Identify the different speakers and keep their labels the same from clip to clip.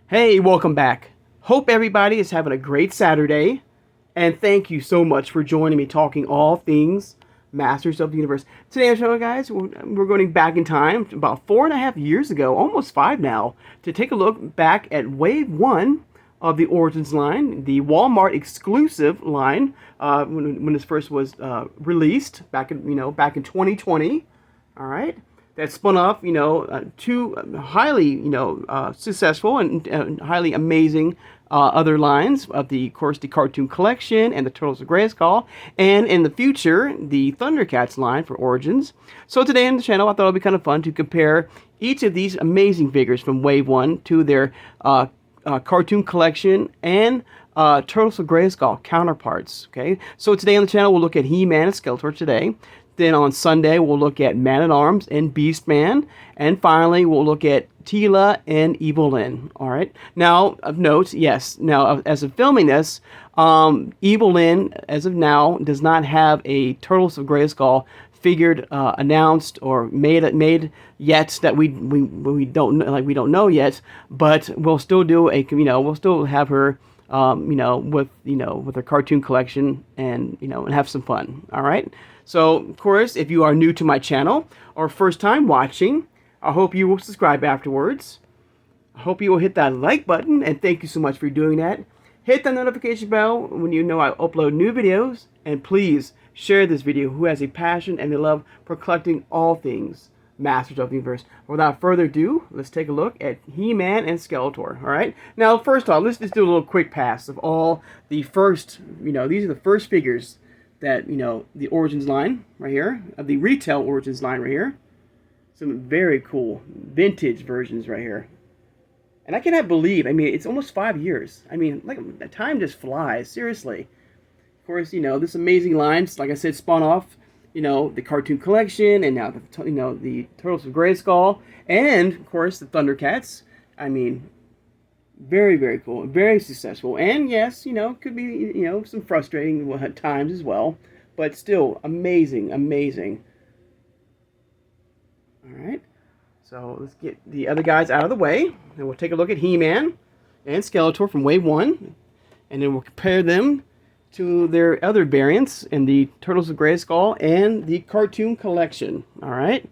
Speaker 1: Hey, welcome back. Hope everybody is having a great Saturday, and thank you so much for joining me talking all things Masters of the Universe. Today on the show, guys, we're going back in time about 4.5 years ago, almost 5 now, to take a look back at Wave 1 of the Origins line, the Walmart exclusive line, when this first was released back in 2020. All right, that spun off, two highly, successful and highly amazing other lines of of course, the Cartoon Collection and the Turtles of Grayskull, and in the future, the Thundercats line for Origins. So today on the channel, I thought it would be kind of fun to compare each of these amazing figures from Wave 1 to their Cartoon Collection and Turtles of Grayskull counterparts. Okay, so today on the channel, we'll look at He-Man and Skeletor today. Then on Sunday, we'll look at Man-at-Arms and Beast-Man. And finally, we'll look at Teela and Evil-Lyn. All right. Now, of note, yes. Now, as of filming this, Evil-Lyn, as of now, does not have a Turtles of Grayskull figured, announced, or made yet that we don't know yet. But we'll still do we'll still have her. With her Cartoon Collection and have some fun. All right. So, of course, if you are new to my channel or first time watching, I hope you will subscribe afterwards. I hope you will hit that like button, and thank you so much for doing that. Hit the notification bell when you know I upload new videos, and please share this video who has a passion and a love for collecting all things Masters of the Universe. Without further ado, let's take a look at He-Man and Skeletor. All right. Now, first off, let's just do a little quick pass of all the first. These are the first figures that the Origins line right here, of the retail Origins line right here. Some very cool vintage versions right here. And I cannot believe. I mean, it's almost 5 years. I mean, like, the time just flies. Seriously. Of course, this amazing line, like I said, spun off. The Cartoon Collection, and now the Turtles of Grayskull, and of course the Thundercats. I mean, very, very cool, very successful, and yes, could be some frustrating at times as well, but still amazing. All right, so let's get the other guys out of the way, and we'll take a look at He-Man and Skeletor from Wave 1, and then we'll compare them to their other variants in the Turtles of Grayskull and the Cartoon Collection. All right.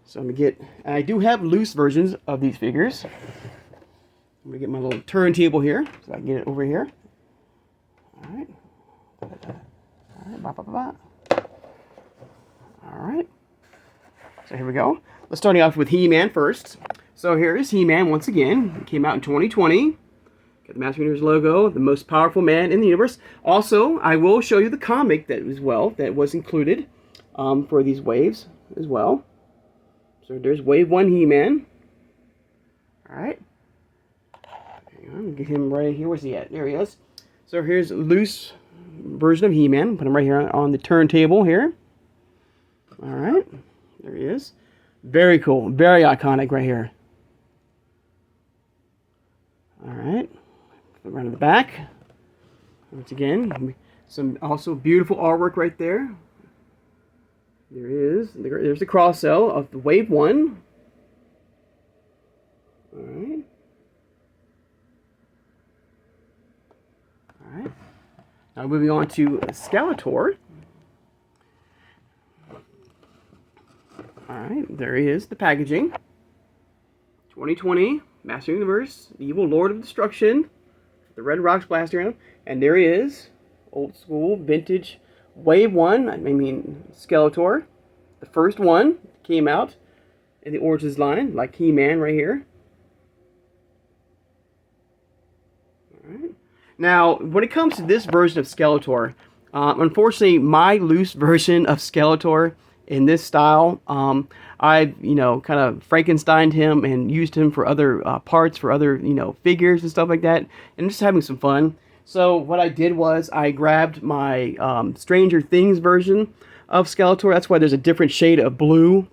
Speaker 1: So I do have loose versions of these figures. I'm gonna get my little turntable here so I can get it over here. All right. All right. So here we go. Let's start off with He-Man first. So here is He-Man once again. It came out in 2020. Got the Master Universe logo, the most powerful man in the universe. Also, I will show you the comic that was included for these waves as well. So there's Wave 1 He-Man. All right. Hang on, get him right here. Where's he at? There he is. So here's a loose version of He-Man. Put him right here on the turntable here. All right. There he is. Very cool. Very iconic right here. All right. Right in the back. Once again, some also beautiful artwork right there. There's the cross cell of the Wave 1. All right. All right. Now moving on to Skeletor. All right. There he is. The packaging. 2020 Master Universe, the Evil Lord of Destruction. The red rocks blasting around, and there he is, old school, vintage, Wave 1, Skeletor, the first one, came out in the Origins line, like He-Man right here. Alright. Now, when it comes to this version of Skeletor, unfortunately, my loose version of Skeletor in this style, I've, kind of Frankensteined him and used him for other parts, for other, figures and stuff like that, and just having some fun. So what I did was I grabbed my Stranger Things version of Skeletor. That's why there's a different shade of blue,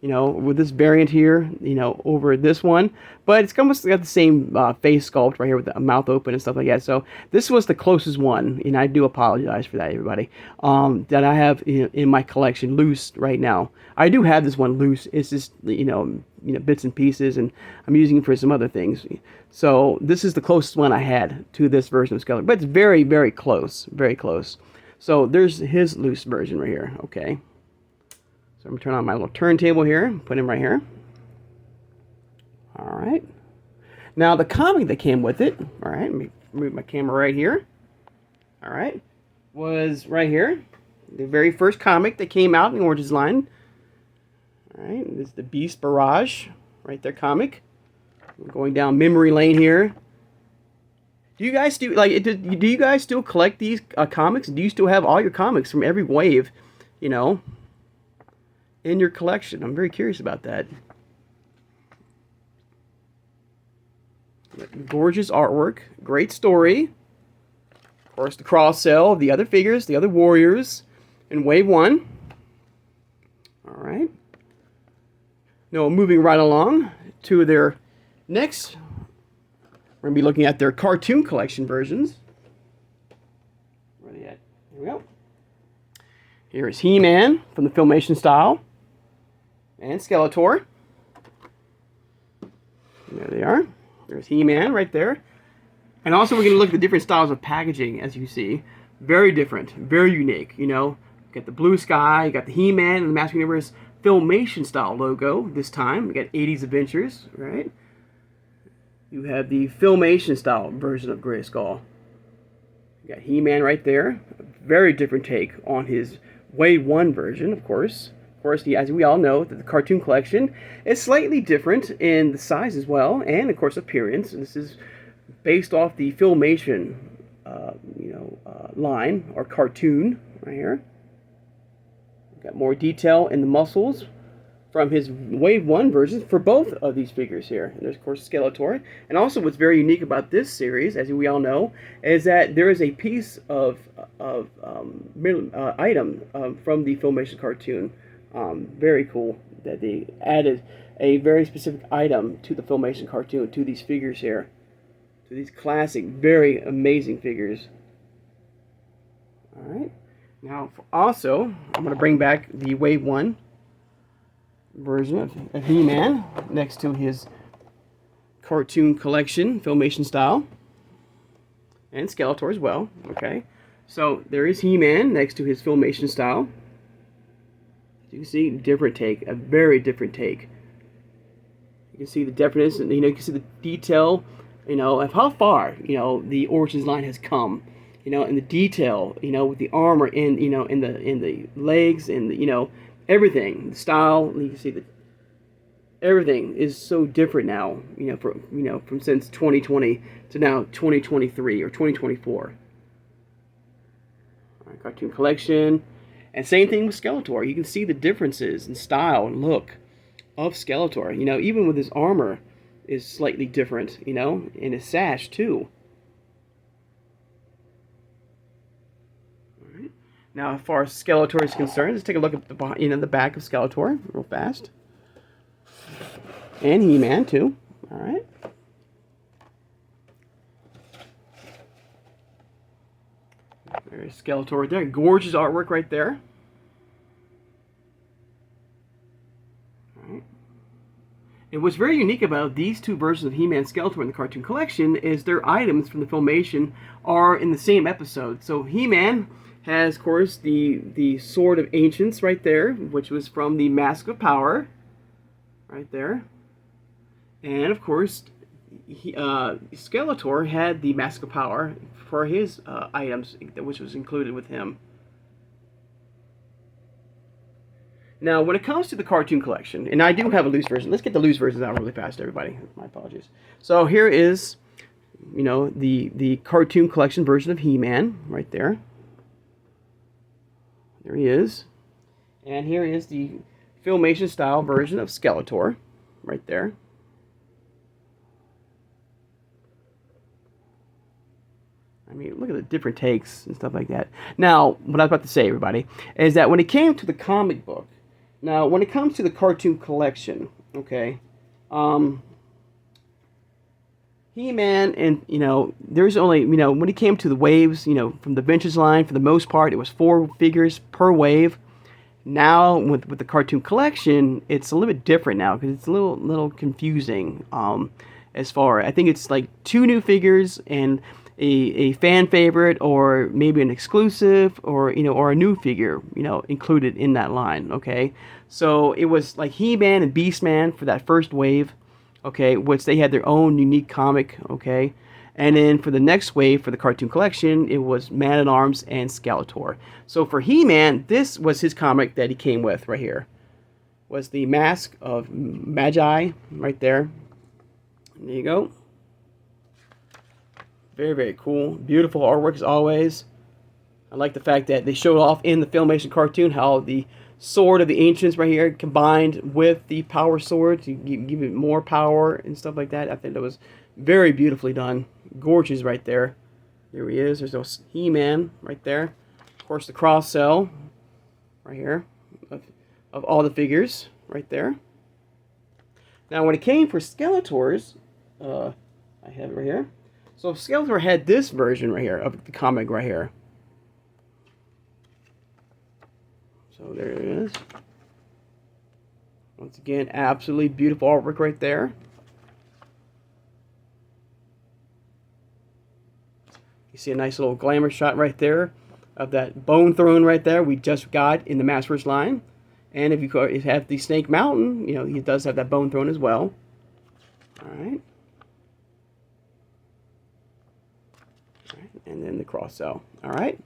Speaker 1: you know, with this variant here, you know, over this one. But it's almost got the same face sculpt right here with the mouth open and stuff like that. So this was the closest one, and I do apologize for that, everybody, that I have in my collection loose right now. I do have this one loose. It's just, you know, bits and pieces, and I'm using it for some other things. So this is the closest one I had to this version of Skeletor. But it's very, very close. Very close. So there's his loose version right here. Okay. So I'm going to turn on my little turntable here, put him right here. All right. Now the comic that came with it, all right, let me move my camera right here. All right, was right here. The very first comic that came out in the Origins line. All right, this is the Beast Barrage, right there comic. I'm going down memory lane here. Do you guys do you guys still collect these comics? Do you still have all your comics from every wave, you know, in your collection? I'm very curious about that. Gorgeous artwork, great story. Of course, the cross sell of the other figures, the other warriors in Wave 1. All right. Now, moving right along to their next, we're going to be looking at their cartoon collection versions. Where are they at? Here we go. Here is He-Man from the Filmation style, and Skeletor. There they are. There's He-Man right there. And also we're going to look at the different styles of packaging, as you see. Very different, very unique, you know. You got the blue sky, you got the He-Man and the Master Universe Filmation style logo this time. We got 80s Adventures, right? You have the Filmation style version of Grayskull. You got He-Man right there. A very different take on his Wave 1 version, of course. Of course, as we all know, that the cartoon collection is slightly different in the size as well, and of course appearance. This is based off the Filmation, line or cartoon right here. We've got more detail in the muscles from his Wave 1 versions for both of these figures here. And there's of course Skeletor, and also what's very unique about this series, as we all know, is that there is a piece of item from the Filmation cartoon. Very cool that they added a very specific item to the Filmation cartoon, to these figures here. To these classic, very amazing figures. Alright. Now, also, I'm going to bring back the Wave 1 version of He-Man next to his cartoon collection, Filmation style. And Skeletor as well. Okay. So, there is He-Man next to his Filmation style. You can see different take, a very different take. You can see the definiteness, and you can see the detail, of how far the Origins line has come, and the detail, with the armor and in the legs and everything, the style. You can see that everything is so different now, from since 2020 to now 2023 or 2024. All right, cartoon collection. And same thing with Skeletor. You can see the differences in style and look of Skeletor. Even with his armor is slightly different, and his sash too. All right. Now, as far as Skeletor is concerned, let's take a look at the back of Skeletor real fast. And He-Man too. All right. There's Skeletor right there. Gorgeous artwork right there. Alright. And what's very unique about these two versions of He-Man and Skeletor in the cartoon collection is their items from the Filmation are in the same episode. So He-Man has, of course, the Sword of Ancients right there, which was from the Mask of Power. Right there. And, of course, Skeletor had the Mask of Power for his items, which was included with him. Now, when it comes to the cartoon collection, and I do have a loose version. Let's get the loose versions out really fast, everybody. My apologies. So here is, the cartoon collection version of He-Man right there. There he is. And here is the Filmation style version of Skeletor right there. I mean, look at the different takes and stuff like that. Now, what I was about to say, everybody, is that when it came to the comic book, Now, when it comes to the cartoon collection, okay, um, He-Man, and there's only when it came to the waves, from the vintage line, for the most part, it was 4 figures per wave. Now with the cartoon collection, it's a little bit different now because it's a little confusing. As far, I think it's like 2 new figures and a fan favorite, or maybe an exclusive, or a new figure included in that line. Okay, so it was like He-Man and Beastman for that first wave. Okay, which they had their own unique comic. Okay, and then for the next wave for the cartoon collection, it was Man-at-Arms and Skeletor. So for He-Man, this was his comic that he came with right here. Was the Mask of Magi right there. There you go. Very, very cool. Beautiful artwork as always. I like the fact that they showed off in the Filmation cartoon how the sword of the ancients right here combined with the power sword to give it more power and stuff like that. I think that was very beautifully done. Gorgeous right there. There he is. There's no He-Man right there. Of course, the cross cell right here of all the figures right there. Now, when it came for Skeletor's, I have it right here. So Skeletor had this version right here of the comic right here. So there it is. Once again, absolutely beautiful artwork right there. You see a nice little glamour shot right there of that bone throne right there we just got in the Masters line. And if you have the Snake Mountain, he does have that bone throne as well. Alright. And then the cross cell. Alright.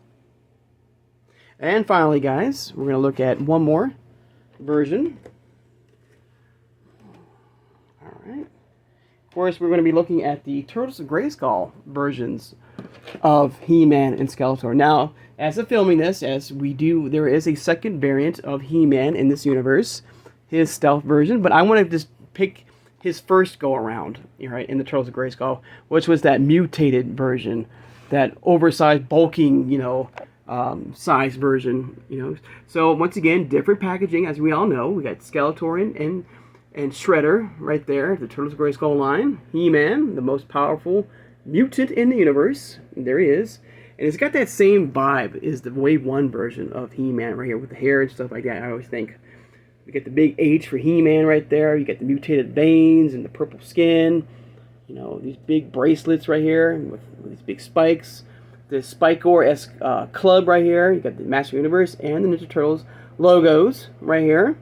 Speaker 1: And finally, guys, we're going to look at one more version. Alright. Of course, we're going to be looking at the Turtles of Grayskull versions of He-Man and Skeletor. Now, as of filming this, as we do, there is a second variant of He-Man in this universe, his stealth version, but I want to just pick his first go-around, right, in the Turtles of Grayskull, which was that mutated version, that oversized, bulking, size version, So, once again, different packaging, as we all know. We got Skeletor and Shredder right there, the Turtles of Grayskull line. He-Man, the most powerful mutant in the universe. And there he is. And it's got that same vibe as the Wave 1 version of He-Man right here with the hair and stuff like that. I always think. You get the big H for He-Man right there. You get the mutated veins and the purple skin. These big bracelets right here with these big spikes. The Spikor-esque club right here. You got the Master Universe and the Ninja Turtles logos right here.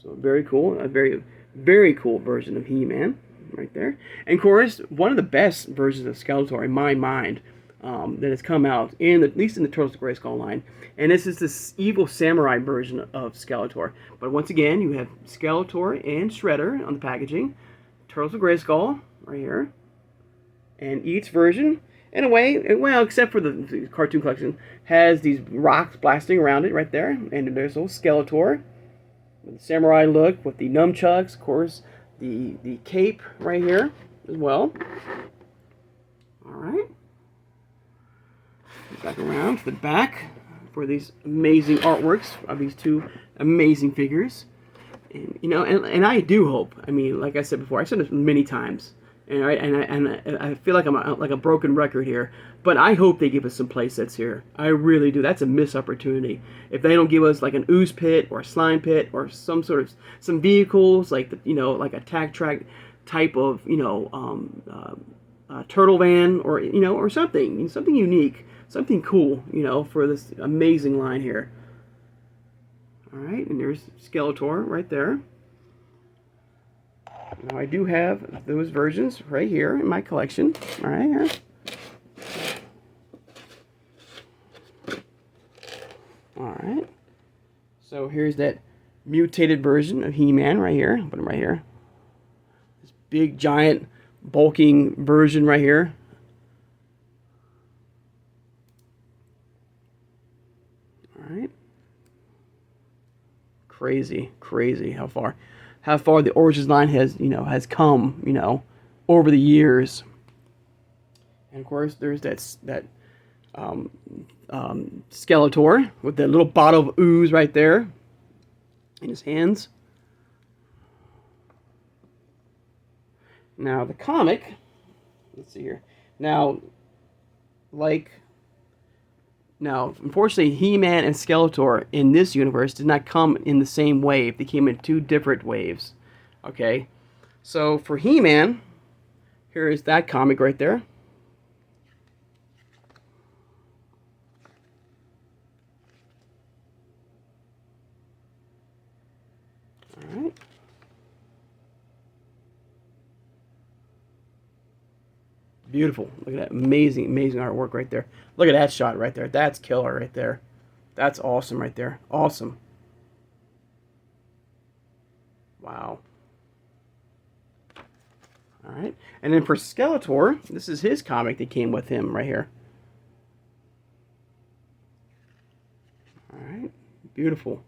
Speaker 1: So very cool. A very, very cool version of He-Man right there. And of course, one of the best versions of Skeletor in my mind that has come out, at least in the Turtles of Grayskull line. And this is this evil samurai version of Skeletor. But once again, you have Skeletor and Shredder on the packaging. Turtles of Grayskull right here. And each version, in a way, well, except for the cartoon collection, has these rocks blasting around it right there. And there's a little Skeletor with the samurai look with the nunchucks, of course, the cape right here as well. Alright. Back around to the back for these amazing artworks of these 2 amazing figures. And, and I do hope, like I said before, I said this many times, and I feel like I'm like a broken record here, but I hope they give us some play sets here. I really do. That's a missed opportunity. If they don't give us like an ooze pit or a slime pit or some vehicles like like a tag track type of turtle van or something unique, something cool for this amazing line here. All right, and there's Skeletor right there. Now I do have those versions right here in my collection. All right, here. All right. So here's that mutated version of He-Man right here. Put him right here. This big, giant, bulking version right here. All right. Crazy how far the Origins line has come, over the years. And of course, there's that Skeletor with that little bottle of ooze right there. in his hands. Now the comic, let's see here. Now, like, now unfortunately, He-Man and Skeletor in this universe did not come in the same wave. They came in two different waves. Okay, so for He-Man, here is that comic right there. All right. Beautiful. Look at that amazing, amazing artwork right there. Look at that shot right there. That's killer right there. That's awesome right there. Awesome. Wow. All right. And then for Skeletor, this is his comic that came with him right here. All right. Beautiful.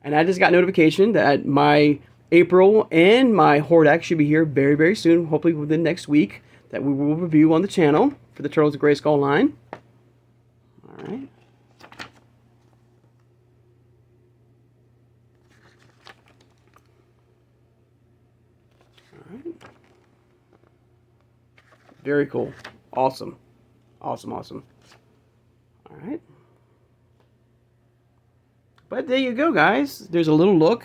Speaker 1: And I just got notification that my April and my Hordak should be here very, very soon. Hopefully within next week, that we will review on the channel for the Turtles of Grayskull line. All right. All right. Very cool. Awesome. Awesome, awesome. All right. But there you go, guys. There's a little look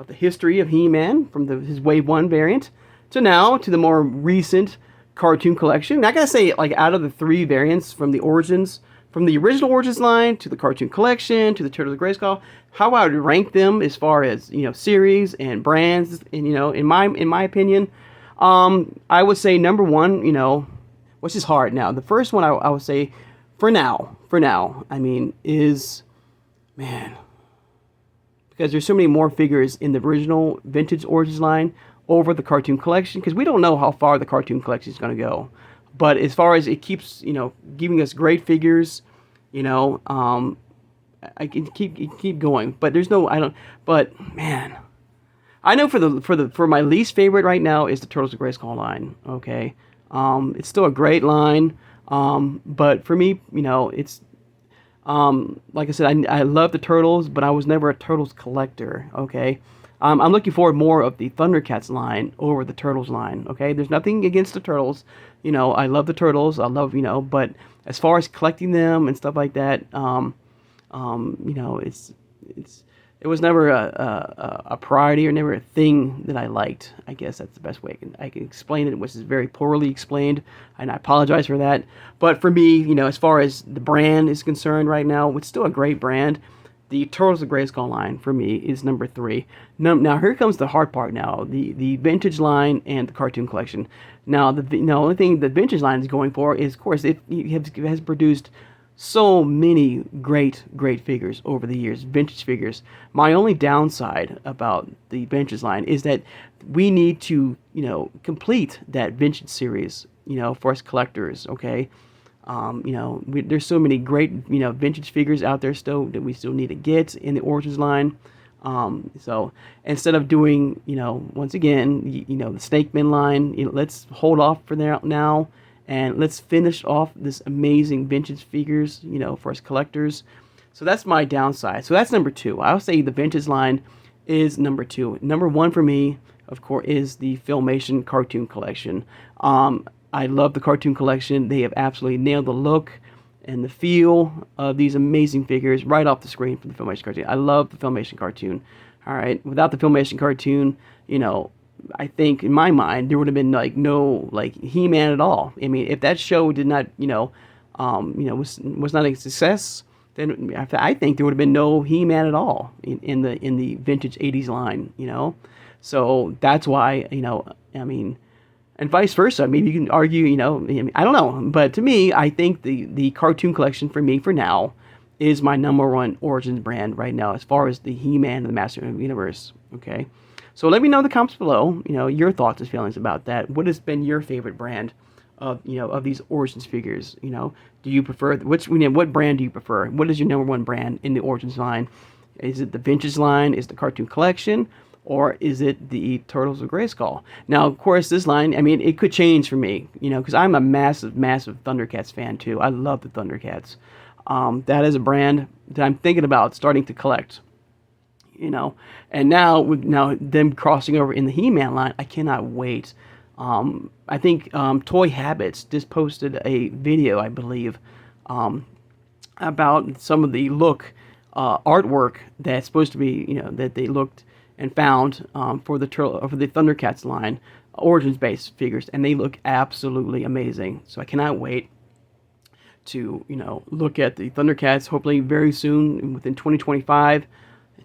Speaker 1: of the history of He-Man from his Wave 1 variant to now to the more recent cartoon collection. I gotta say, like, out of the three variants from the origins, from the original Origins line to the cartoon collection to the Turtles of Grayskull, how I would rank them as far as, you know, series and brands, and, you know, in my opinion, I would say number one, you know, which is hard now. The first one I would say, for now, I mean, is, man, because there's so many more figures in the original vintage Origins line over the cartoon collection, because we don't know how far the cartoon collection is going to go. But as far as it keeps, you know, giving us great figures, you know, I can keep going. But there's no, I don't. But man, I know for my least favorite right now is the Turtles of Grayskull line. Okay, it's still a great line, but for me, you know, it's like I said, I love the Turtles, but I was never a Turtles collector. Okay. I'm looking forward more of the Thundercats line over the Turtles line. Okay, there's nothing against the Turtles. You know, I love the Turtles. I love, you know, but as far as collecting them and stuff like that, you know, it was never a priority or never a thing that I liked. I guess that's the best way I can explain it, which is very poorly explained, and I apologize for that. But for me, you know, as far as the brand is concerned right now, it's still a great brand. The Turtles of Grayskull line, for me, is number 3. Now, here comes the hard part now. The vintage line and the cartoon collection. Now, the only thing the vintage line is going for is, of course, it has produced so many great figures over the years, vintage figures. My only downside about the vintage line is that we need to, you know, complete that vintage series, you know, for us collectors, okay? You know, there's so many great, you know, vintage figures out there still that we still need to get in the Origins line. So instead of doing, you know, once again, you know, the Snakeman line, you know, let's hold off for now, and let's finish off this amazing vintage figures, you know, for us collectors. So that's my downside. So that's number 2. I would say the vintage line is number 2. Number 1 for me, of course, is the Filmation cartoon collection. I love the cartoon collection. They have absolutely nailed the look and the feel of these amazing figures right off the screen for the Filmation cartoon. I love the Filmation cartoon. All right, without the Filmation cartoon, you know, I think in my mind there would have been like no like He-Man at all. I mean, if that show did not, you know, was not a success, then I think there would have been no He-Man at all in the vintage '80s line. You know, so that's why, you know, I mean. And vice versa. Maybe you can argue, you know, I don't know. But to me, I think the cartoon collection for me, for now, is my number 1 Origins brand right now as far as the He-Man and the Master of the Universe. Okay? So let me know in the comments below, you know, your thoughts and feelings about that. What has been your favorite brand of, you know, of these Origins figures? You know, do you prefer, what brand do you prefer? What is your number 1 brand in the Origins line? Is it the vintage line? Is it the cartoon collection? Or is it the Turtles of Grayskull? Now, of course, this line, I mean, it could change for me, you know, because I'm a massive Thundercats fan, too. I love the Thundercats. That is a brand that I'm thinking about starting to collect. you know. And now with them crossing over in the He-Man line, I cannot wait. I think Toy Habits just posted a video, I believe, about some of the look artwork that's supposed to be, that they looked and found for the Thundercats line, Origins-based figures, and they look absolutely amazing. So I cannot wait to look at the Thundercats, hopefully very soon within 2025,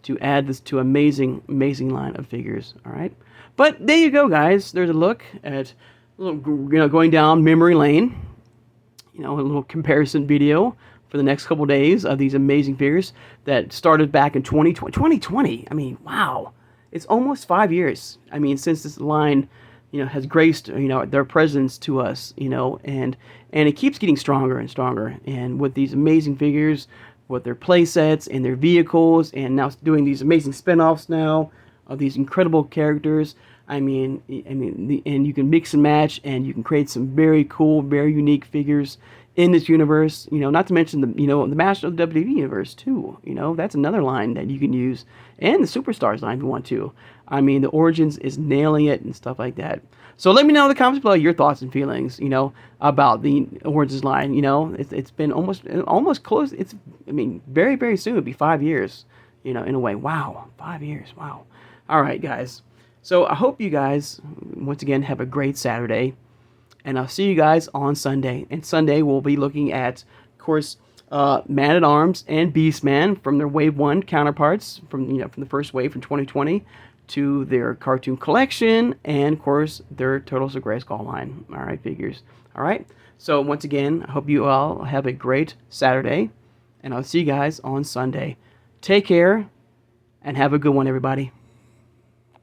Speaker 1: to add this to amazing line of figures. All right, but there you go, guys. There's a look at going down memory lane. A little comparison video for the next couple days of these amazing figures that started back in 2020. I mean, wow, it's almost 5 years. I mean, since this line has graced their presence to us, and it keeps getting stronger and stronger. And with these amazing figures, with their play sets and their vehicles, and now doing these amazing spin-offs now of these incredible characters. And you can mix and match, and you can create some very cool, very unique figures in this universe. Not to mention the Master of the WWE universe too. That's another line that you can use, and the Superstars line if you want to. I mean, the Origins is nailing it and stuff like that. So let me know in the comments below your thoughts and feelings, about the Origins line. It's been almost close. Very, very soon it'll be 5 years. In a way. Wow, 5 years. Wow. All right, guys. So I hope you guys, once again, have a great Saturday. And I'll see you guys on Sunday. And Sunday we'll be looking at, of course, Man-at-Arms and Beastman from their Wave 1 counterparts from the first wave from 2020 to their cartoon collection and, of course, their Turtles of Grayskull line. All right, figures. All right. So once again, I hope you all have a great Saturday. And I'll see you guys on Sunday. Take care and have a good one, everybody.